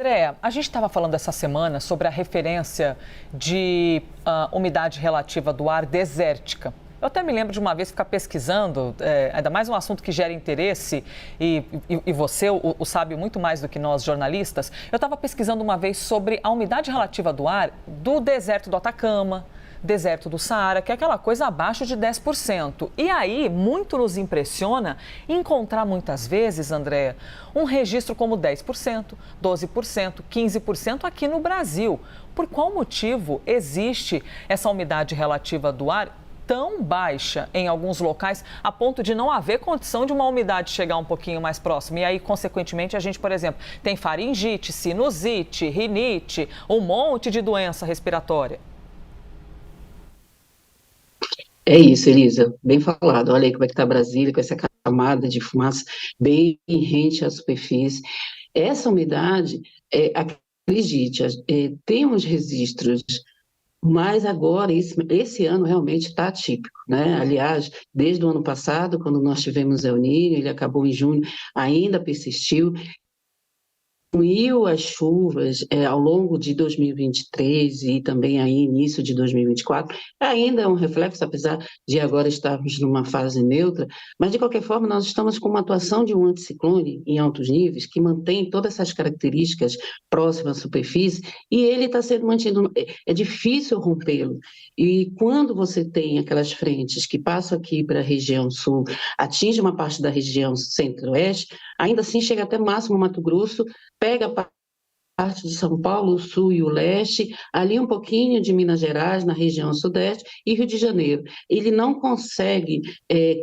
Andréa, a gente estava falando essa semana sobre a referência de umidade relativa do ar desértica. Eu até me lembro de uma vez ficar pesquisando, ainda mais um assunto que gera interesse, e você o sabe muito mais do que nós jornalistas. Eu estava pesquisando uma vez sobre a umidade relativa do ar do deserto do Atacama, deserto do Saara, que é aquela coisa abaixo de 10%. E aí, muito nos impressiona encontrar muitas vezes, Andréa, um registro como 10%, 12%, 15% aqui no Brasil. Por qual motivo existe essa umidade relativa do ar tão baixa em alguns locais, a ponto de não haver condição de uma umidade chegar um pouquinho mais próxima? E aí, consequentemente, a gente, por exemplo, tem faringite, sinusite, rinite, um monte de doença respiratória. É isso, Elisa, bem falado. Olha aí como é que está Brasília, com essa camada de fumaça bem rente à superfície. Essa umidade, acredite, tem uns registros, mas agora, esse ano realmente está atípico, né? Aliás, desde o ano passado, quando nós tivemos El Niño, ele acabou em junho, ainda persistiu. Diminuiu as chuvas ao longo de 2023 e também aí início de 2024, ainda é um reflexo, apesar de agora estarmos numa fase neutra, mas de qualquer forma nós estamos com uma atuação de um anticiclone em altos níveis que mantém todas essas características próximas à superfície e ele está sendo mantido, é difícil rompê-lo. E quando você tem aquelas frentes que passam aqui para a região sul, atinge uma parte da região centro-oeste, ainda assim chega até máximo Mato Grosso, pega parte de São Paulo, o sul e o leste, ali um pouquinho de Minas Gerais, na região sudeste, e Rio de Janeiro. Ele não consegue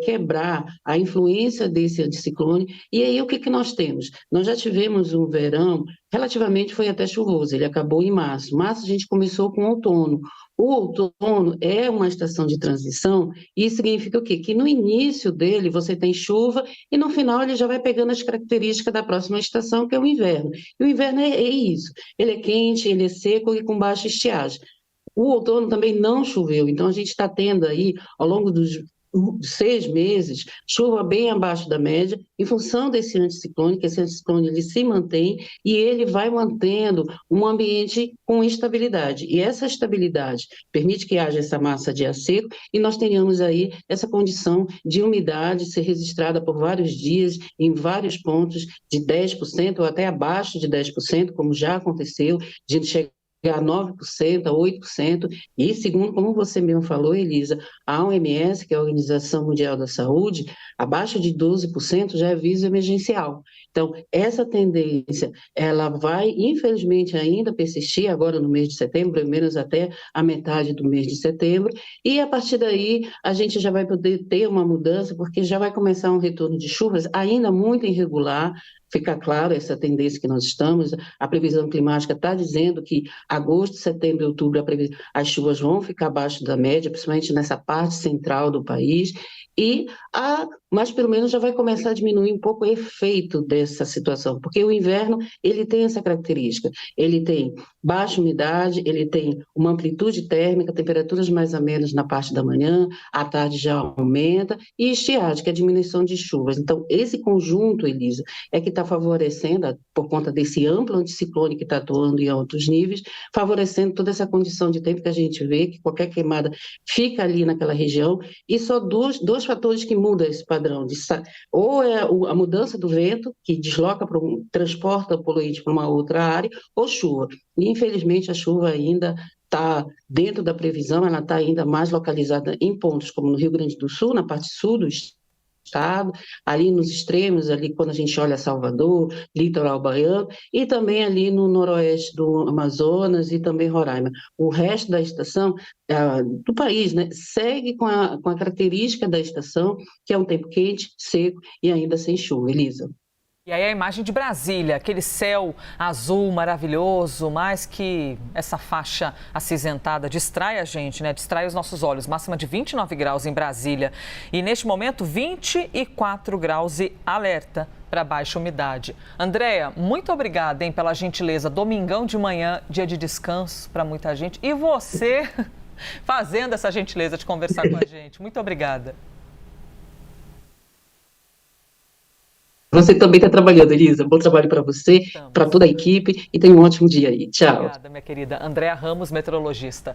quebrar a influência desse anticiclone, e aí o que nós temos? Nós já tivemos um verão, relativamente foi até chuvoso, ele acabou em março. Março a gente começou com outono. O outono é uma estação de transição, e isso significa o quê? Que no início dele você tem chuva, e no final ele já vai pegando as características da próxima estação, que é o inverno. E o inverno é isso, ele é quente, ele é seco e com baixa estiagem. O outono também não choveu, então a gente está tendo aí, ao longo dos 6 meses, chuva bem abaixo da média, em função desse anticiclone, que esse anticiclone ele se mantém e ele vai mantendo um ambiente com estabilidade. E essa estabilidade permite que haja essa massa de ar seco e nós tenhamos aí essa condição de umidade ser registrada por vários dias, em vários pontos, de 10% ou até abaixo de 10%, como já aconteceu, de chegar a 9%, a 8%, e segundo, como você mesmo falou, Elisa, a OMS, que é a Organização Mundial da Saúde, abaixo de 12% já é aviso emergencial. Então, essa tendência, ela vai, infelizmente, ainda persistir agora no mês de setembro, pelo menos até a metade do mês de setembro, e a partir daí a gente já vai poder ter uma mudança, porque já vai começar um retorno de chuvas ainda muito irregular. Fica claro essa tendência que nós estamos, a previsão climática está dizendo que agosto, setembro e outubro as chuvas vão ficar abaixo da média, principalmente nessa parte central do país, mas pelo menos já vai começar a diminuir um pouco o efeito dessa situação, porque o inverno ele tem essa característica, ele tem baixa umidade, ele tem uma amplitude térmica, temperaturas mais amenas na parte da manhã, à tarde já aumenta, e estiagem, que é a diminuição de chuvas. Então, esse conjunto, Elisa, é que está favorecendo, por conta desse amplo anticiclone que está atuando em altos níveis, favorecendo toda essa condição de tempo que a gente vê, que qualquer queimada fica ali naquela região, e só dois fatores que mudam esse padrão, ou é a mudança do vento, que desloca, transporta o poluente para uma outra área, ou chuva. E, infelizmente, a chuva ainda está dentro da previsão, ela está ainda mais localizada em pontos como no Rio Grande do Sul, na parte sul do estado, ali nos extremos, ali quando a gente olha Salvador, litoral baiano, e também ali no noroeste do Amazonas e também Roraima. O resto da estação do país, né, segue com a característica da estação, que é um tempo quente, seco e ainda sem chuva. Elisa. E aí a imagem de Brasília, aquele céu azul maravilhoso, mas que essa faixa acinzentada distrai a gente, né? Distrai os nossos olhos. Máxima de 29 graus em Brasília. E neste momento, 24 graus e alerta para baixa umidade. Andréa, muito obrigada, hein, pela gentileza. Domingão de manhã, dia de descanso para muita gente. E você fazendo essa gentileza de conversar com a gente. Muito obrigada. Você também está trabalhando, Elisa. Bom trabalho para você, para Estamos. toda a equipe e tenha um ótimo dia aí. Tchau. Obrigada, minha querida. Andréa Ramos, meteorologista.